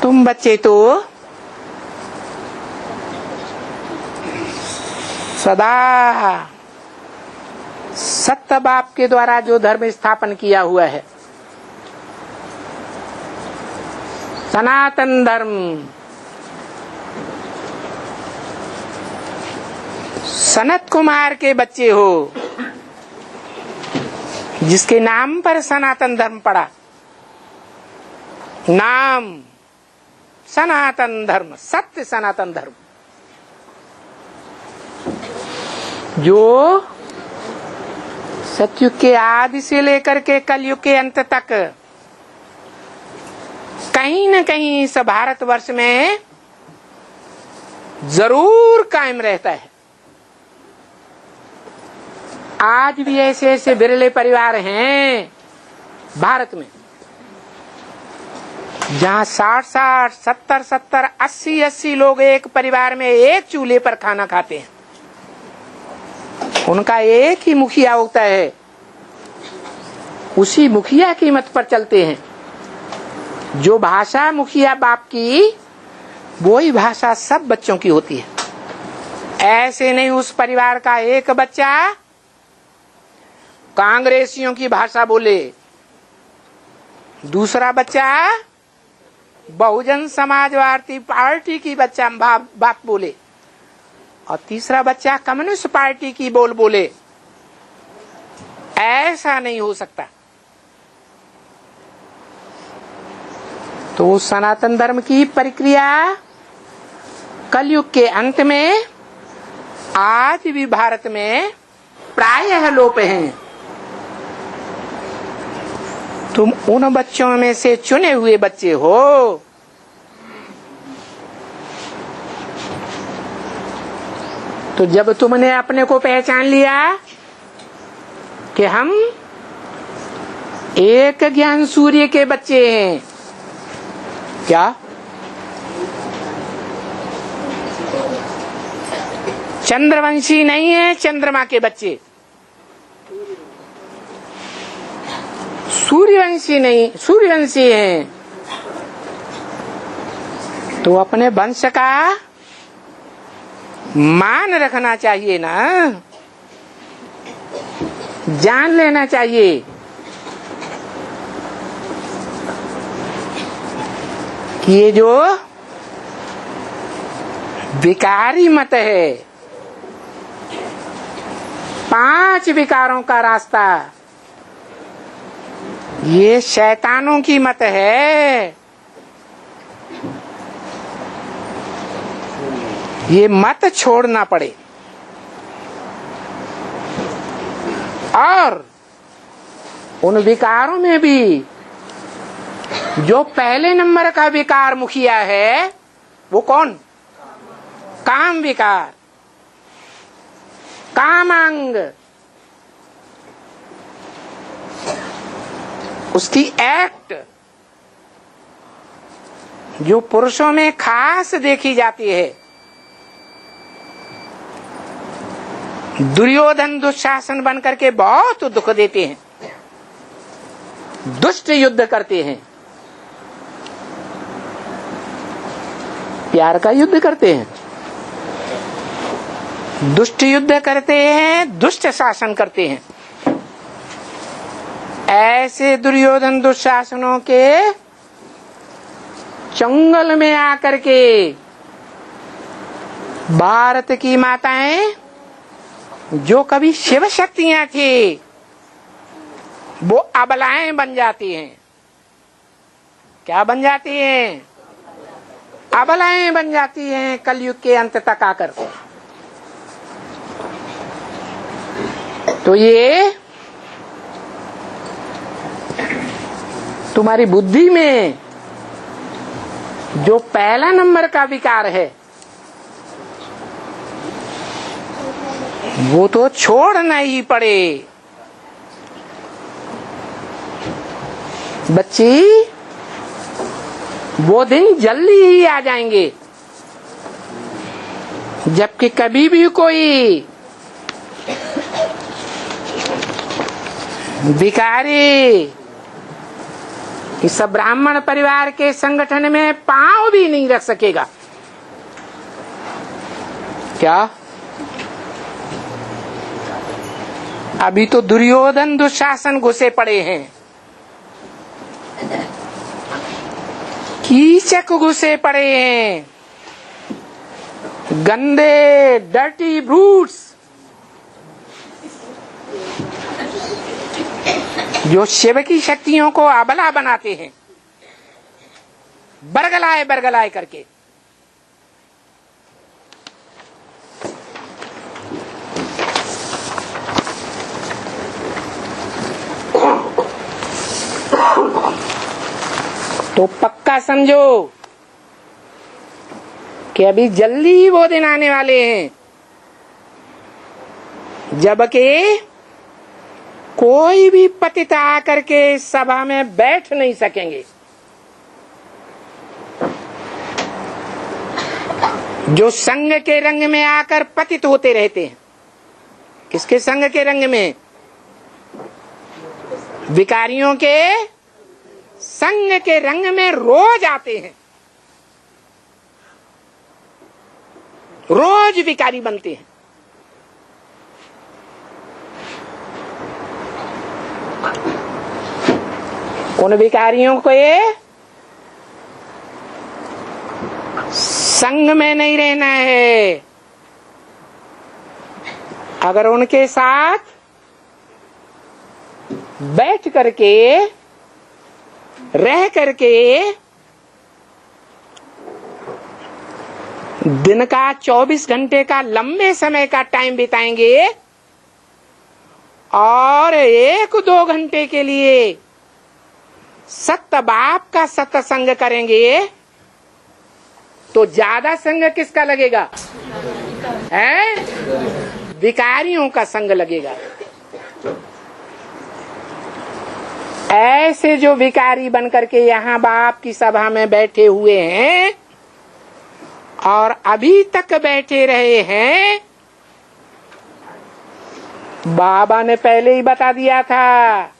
तुम बच्चे तो सदा सत्य बाप के द्वारा जो धर्म स्थापन किया हुआ है, सनातन धर्म, सनत कुमार के बच्चे हो, जिसके नाम पर सनातन धर्म पड़ा। नाम सनातन धर्म, सत्य सनातन धर्म, जो सतयुग के आदि से लेकर के कलयुग के अंत तक कहीं न कहीं इस भारतवर्ष में जरूर कायम रहता है। आज भी ऐसे ऐसे बिरले परिवार हैं भारत में, जहाँ 60-60, 70-70, 80-80 लोग एक परिवार में एक चूल्हे पर खाना खाते हैं। उनका एक ही मुखिया होता है, उसी मुखिया की मत पर चलते हैं। जो भाषा मुखिया बाप की, वही भाषा सब बच्चों की होती है। ऐसे नहीं उस परिवार का एक बच्चा कांग्रेसियों की भाषा बोले, दूसरा बच्चा बहुजन समाजवादी पार्टी की बच्चा बात बोले, और तीसरा बच्चा कम्युनिस्ट पार्टी की बोले। ऐसा नहीं हो सकता। तो सनातन धर्म की प्रक्रिया कलयुग के अंत में आज भी भारत में प्रायः लोप है। तुम उन बच्चों में से चुने हुए बच्चे हो। तो जब तुमने अपने को पहचान लिया कि हम एक ज्ञान सूर्य के बच्चे हैं, क्या चंद्रवंशी नहीं है, चंद्रमा के बच्चे, सूर्यवंशी नहीं, सूर्यवंशी हैं, तो अपने वंश का मान रखना चाहिए ना, जान लेना चाहिए कि ये जो विकारी मत है, 5 विकारों का रास्ता, ये शैतानों की मत है। ये मत छोड़ना पड़े। और उन विकारों में भी जो पहले नंबर का विकार मुखिया है, वो कौन? काम विकार, कामांग, उसकी एक्ट जो पुरुषों में खास देखी जाती है। दुर्योधन दुशासन बन करके बहुत दुख देते हैं, दुष्ट युद्ध करते हैं, प्यार का युद्ध करते हैं, दुष्ट युद्ध करते हैं, दुष्ट शासन करते हैं। ऐसे दुर्योधन दुशासनों के चंगल में आकर के भारत की माताएं जो कभी शिव शक्तियां थी, वो अबलाएं बन जाती हैं। क्या बन जाती हैं? अबलाएं बन जाती हैं कलयुग के अंत तक आकर। तो ये तुम्हारी बुद्धि में जो पहला नंबर का विकार है, वो तो छोड़ना ही पड़े। बच्ची, वो दिन जल्दी ही आ जाएंगे जबकि कभी भी कोई विकारी इस ब्राह्मण परिवार के संगठन में पांव भी नहीं रख सकेगा। क्या? अभी तो दुर्योधन दुशासन घुसे पड़े हैं, कीचक घुसे पड़े हैं, गंदे डर्टी ब्रूट्स जो शिव की शक्तियों को अबला बनाते हैं, बरगलाए बरगलाए करके। तो पक्का समझो कि अभी जल्दी वो दिन आने वाले हैं जबकि कोई भी पतित आकर के सभा में बैठ नहीं सकेंगे। जो संघ के रंग में आकर पतित होते रहते हैं। किसके संघ के रंग में? विकारियों के संघ के रंग में रोज आते हैं, रोज विकारी बनते हैं। उन विकारियों को ये संग में नहीं रहना है। अगर उनके साथ बैठ करके रह करके दिन का 24 घंटे का लंबे समय का टाइम बिताएंगे और 1-2 घंटे के लिए सत्य बाप का सत्संग करेंगे तो ज्यादा संग किसका लगेगा? है? विकारियों का संग लगेगा। ऐसे जो विकारी बनकर के यहाँ बाप की सभा में बैठे हुए हैं और अभी तक बैठे रहे हैं, बाबा ने पहले ही बता दिया था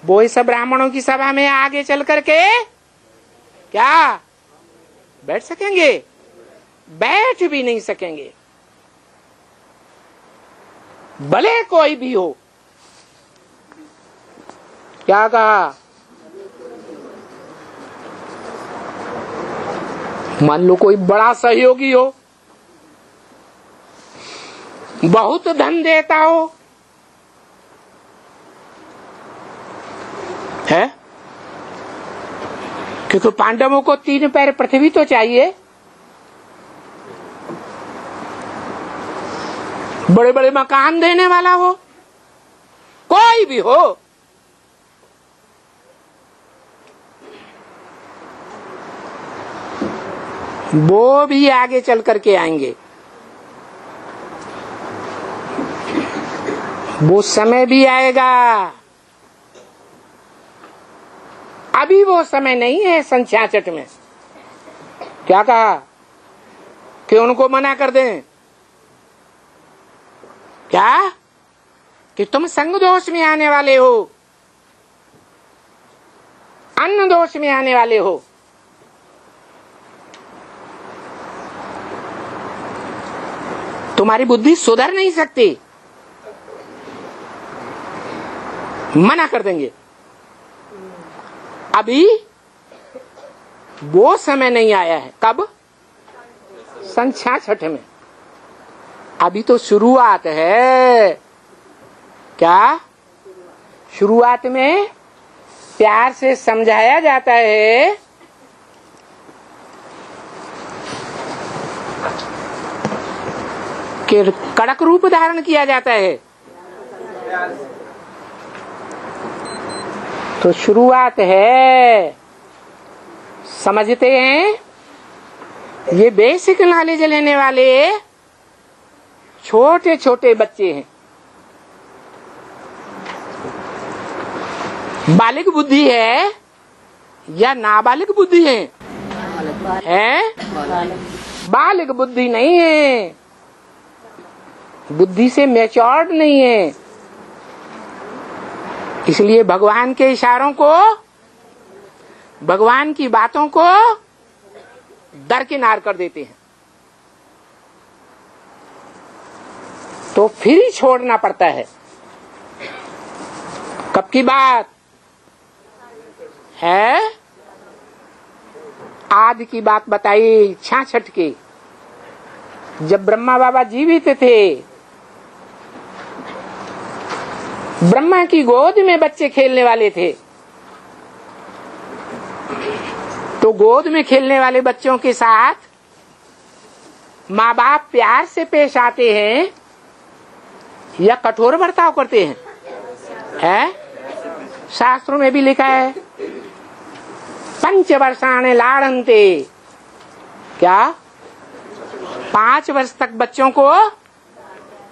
वो इस ब्राह्मणों की सभा में आगे चल करके क्या बैठ सकेंगे? बैठ भी नहीं सकेंगे, भले कोई भी हो। क्या कहा? मान लो कोई बड़ा सहयोगी हो, बहुत धन देता हो, है? क्योंकि पांडवों को 3 पैर पृथ्वी तो चाहिए, बड़े बड़े मकान देने वाला हो, कोई भी हो, वो भी आगे चल करके आएंगे। वो समय भी आएगा, अभी वो समय नहीं है। सन 66 में क्या कहा कि उनको मना कर दें? क्या कि तुम संग दोष में आने वाले हो, अन्न दोष में आने वाले हो। तुम्हारी बुद्धि सुधर नहीं सकती, मना कर देंगे। अभी वो समय नहीं आया है। कब? सन 66 में। अभी तो शुरुआत है। क्या? शुरुआत में प्यार से समझाया जाता है कि कड़क रूप धारण किया जाता है। तो शुरुआत है, समझते हैं? ये बेसिक नॉलेज लेने वाले छोटे छोटे बच्चे हैं। बालिग बुद्धि है या नाबालिग बुद्धि है? बालिग बुद्धि नहीं है, बुद्धि से मैच्योर्ड नहीं है। इसलिए भगवान के इशारों को भगवान की बातों को दरकिनार कर देते हैं, तो फिर ही छोड़ना पड़ता है। कब की बात है? आज की बात बताई 66 की, जब ब्रह्मा बाबा जीवित थे। ब्रह्मा की गोद में बच्चे खेलने वाले थे, तो गोद में खेलने वाले बच्चों के साथ माँ बाप प्यार से पेश आते हैं या कठोर बर्ताव करते हैं? है? शास्त्रों में भी लिखा है, पंचवर्षाणि लाड़न्ते। क्या? 5 वर्ष तक बच्चों को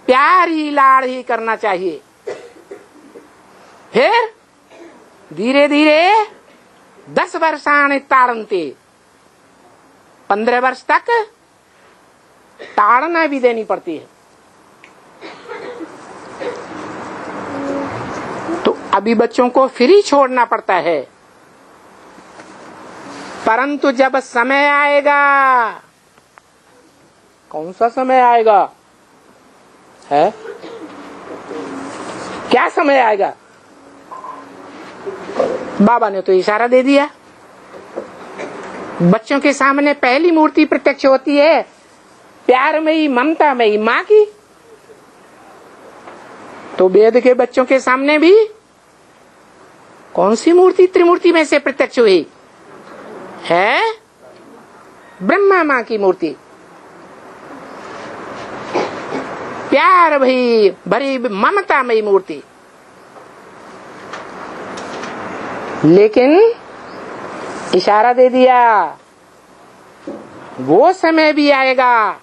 प्यार ही लाड़ ही करना चाहिए। फिर धीरे धीरे 10 वर्षाणि ताड़न्ते, 15 वर्ष तक ताड़ना भी देनी पड़ती है। तो अभी बच्चों को फ्री छोड़ना पड़ता है, परंतु जब समय आएगा, कौन सा समय आएगा? है? क्या समय आएगा? बाबा ने तो इशारा दे दिया। बच्चों के सामने पहली मूर्ति प्रत्यक्ष होती है प्यार में ही, ममता में ही, माँ की। तो वेद के बच्चों के सामने भी कौन सी मूर्ति त्रिमूर्ति में से प्रत्यक्ष हुई है? ब्रह्मा माँ की मूर्ति। प्यार भई भरी ममतामयी मूर्ति। लेकिन इशारा दे दिया, वो समय भी आएगा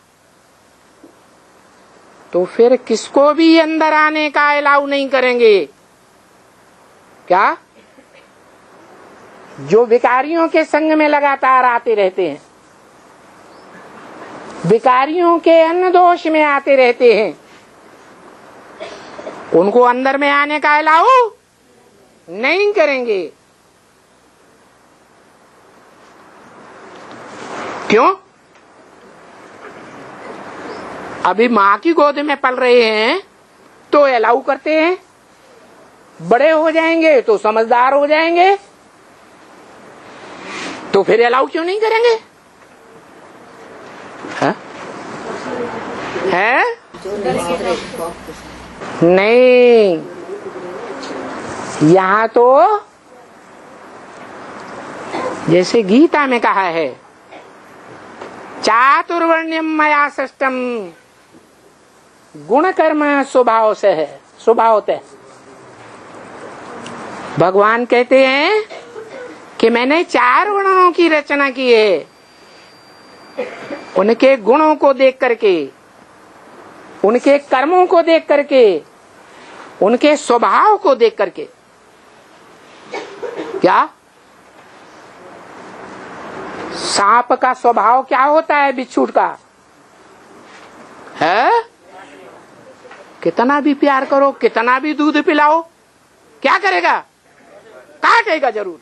तो फिर किसको भी अंदर आने का अलाउ नहीं करेंगे। क्या? जो विकारियों के संग में लगातार आते रहते हैं, विकारियों के अन्न दोष में आते रहते हैं, उनको अंदर में आने का अलाउ नहीं करेंगे। क्यों? अभी माँ की गोद में पल रहे हैं तो अलाउ करते हैं, बड़े हो जाएंगे तो समझदार हो जाएंगे तो फिर अलाउ क्यों नहीं करेंगे? है? नहीं, यहाँ तो जैसे गीता में कहा है, चातुर्वर्ण्यम मया सृष्टम, गुण कर्म स्वभाव से है, स्वभावतः। भगवान कहते हैं कि मैंने 4 वर्णों की रचना की है, उनके गुणों को देख करके, उनके कर्मों को देख करके, उनके स्वभाव को देख करके। क्या? सांप का स्वभाव क्या होता है बिच्छू का? है? कितना भी प्यार करो, कितना भी दूध पिलाओ, क्या करेगा? काटेगा जरूर।